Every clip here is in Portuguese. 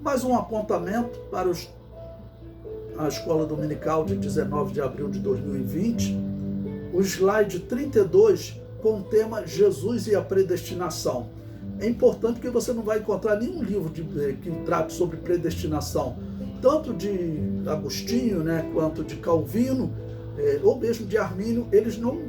Mais um apontamento para a escola dominical de 19 de abril de 2020, o slide 32 com o tema Jesus e a predestinação. É importante que você não vai encontrar nenhum livro que trate sobre predestinação, tanto de Agostinho, né, quanto de Calvino, ou mesmo de Armínio. Eles não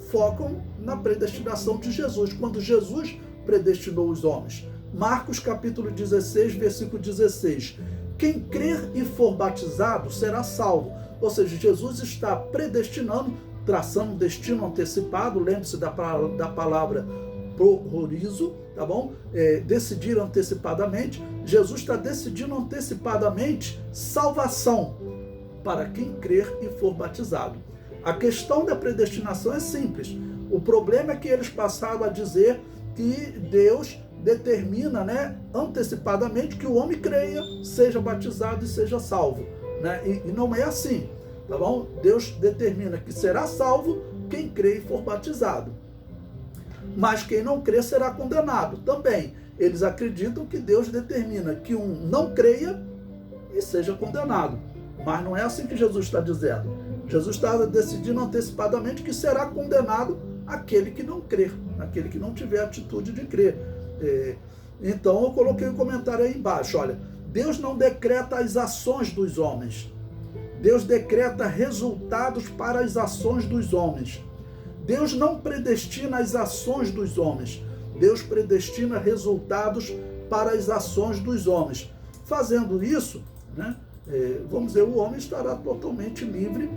focam na predestinação de Jesus, quando Jesus predestinou os homens. Marcos capítulo 16, versículo 16. Quem crer e for batizado será salvo. Ou seja, Jesus está predestinando, traçando um destino antecipado. Lembre-se da palavra prorizo, tá bom? Decidir antecipadamente. Jesus está decidindo antecipadamente salvação para quem crer e for batizado. A questão da predestinação é simples. O problema é que eles passaram a dizer que Deus determina, né, antecipadamente que o homem creia, seja batizado e seja salvo, né? E não é assim, tá bom? Deus determina que será salvo quem crê e for batizado. Mas quem não crê será condenado. Também, eles acreditam que Deus determina que um não creia e seja condenado. Mas não é assim que Jesus está dizendo. Jesus está decidindo antecipadamente que será condenado aquele que não crer, aquele que não tiver atitude de crer. Então eu coloquei um comentário aí embaixo. Olha, Deus não decreta as ações dos homens. Deus decreta resultados para as ações dos homens. Deus não predestina as ações dos homens. Deus predestina resultados para as ações dos homens. Fazendo isso, né, vamos dizer, o homem estará totalmente livre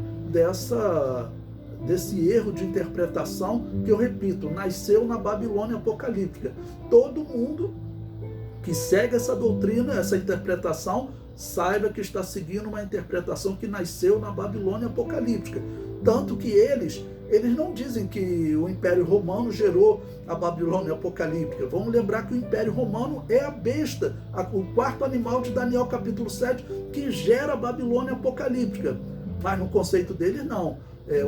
desse erro de interpretação que, eu repito, nasceu na Babilônia apocalíptica. Todo mundo que segue essa doutrina, essa interpretação, saiba que está seguindo uma interpretação que nasceu na Babilônia apocalíptica. Tanto que eles não dizem que o Império Romano gerou a Babilônia apocalíptica. Vamos lembrar que o Império Romano é a besta, o quarto animal de Daniel capítulo 7, que gera a Babilônia apocalíptica. Mas no conceito deles, não.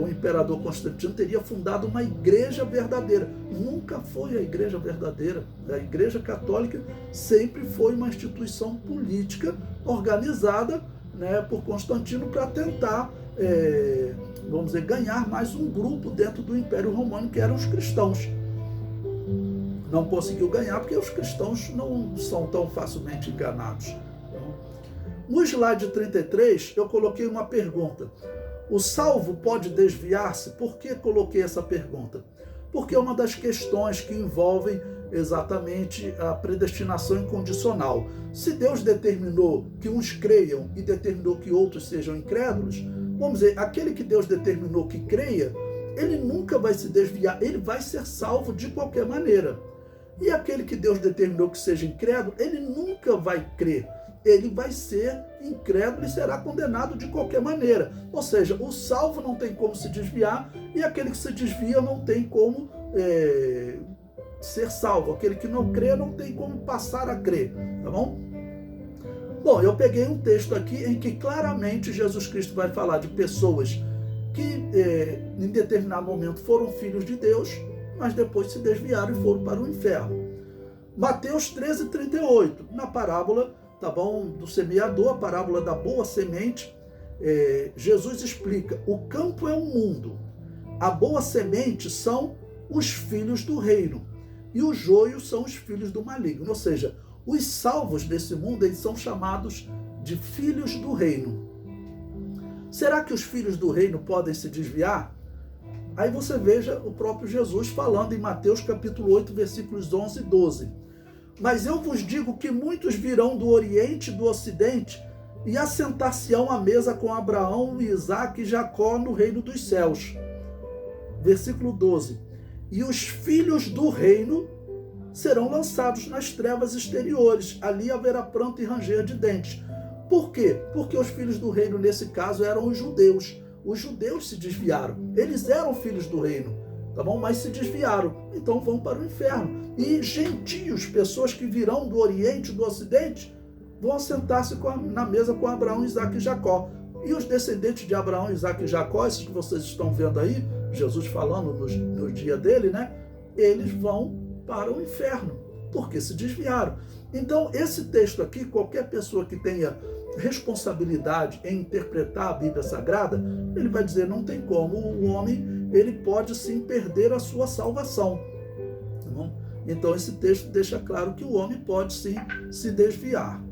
O imperador Constantino teria fundado uma igreja verdadeira. Nunca foi a igreja verdadeira. A Igreja Católica sempre foi uma instituição política organizada, né, por Constantino para tentar, vamos dizer, ganhar mais um grupo dentro do Império Romano, que eram os cristãos. Não conseguiu ganhar porque os cristãos não são tão facilmente enganados. No slide 33, eu coloquei uma pergunta. O salvo pode desviar-se? Por que coloquei essa pergunta? Porque é uma das questões que envolvem exatamente a predestinação incondicional. Se Deus determinou que uns creiam e determinou que outros sejam incrédulos, vamos dizer, aquele que Deus determinou que creia, ele nunca vai se desviar, ele vai ser salvo de qualquer maneira. E aquele que Deus determinou que seja incrédulo, ele nunca vai crer. Ele vai ser incrédulo e será condenado de qualquer maneira. Ou seja, o salvo não tem como se desviar e aquele que se desvia não tem como ser salvo. Aquele que não crê não tem como passar a crer, tá bom? Bom, eu peguei um texto aqui em que claramente Jesus Cristo vai falar de pessoas que em determinado momento foram filhos de Deus, mas depois se desviaram e foram para o inferno. Mateus 13:38, na parábola, tá bom, do semeador, a parábola da boa semente, Jesus explica: o campo é o mundo, a boa semente são os filhos do reino e os joios são os filhos do maligno. Ou seja, os salvos desse mundo, eles são chamados de filhos do reino. Será que os filhos do reino podem se desviar? Aí você veja o próprio Jesus falando em Mateus capítulo 8, versículos 11 e 12. Mas eu vos digo que muitos virão do Oriente e do Ocidente e assentar-se-ão à mesa com Abraão, Isaque e Jacó no reino dos céus. Versículo 12. E os filhos do reino serão lançados nas trevas exteriores. Ali haverá pranto e ranger de dentes. Por quê? Porque os filhos do reino, nesse caso, eram os judeus. Os judeus se desviaram. Eles eram filhos do reino, tá bom? Mas se desviaram. Então vão para o inferno. E gentios, pessoas que virão do Oriente e do Ocidente, vão assentar-se na mesa com Abraão, Isaque e Jacó. E os descendentes de Abraão, Isaque e Jacó, esses que vocês estão vendo aí, Jesus falando no dia dele, né? Eles vão para o inferno, porque se desviaram. Então, esse texto aqui, qualquer pessoa que tenha responsabilidade em interpretar a Bíblia Sagrada, ele vai dizer, não tem como, o homem, ele pode sim perder a sua salvação. Tá bom? Então, esse texto deixa claro que o homem pode sim se desviar.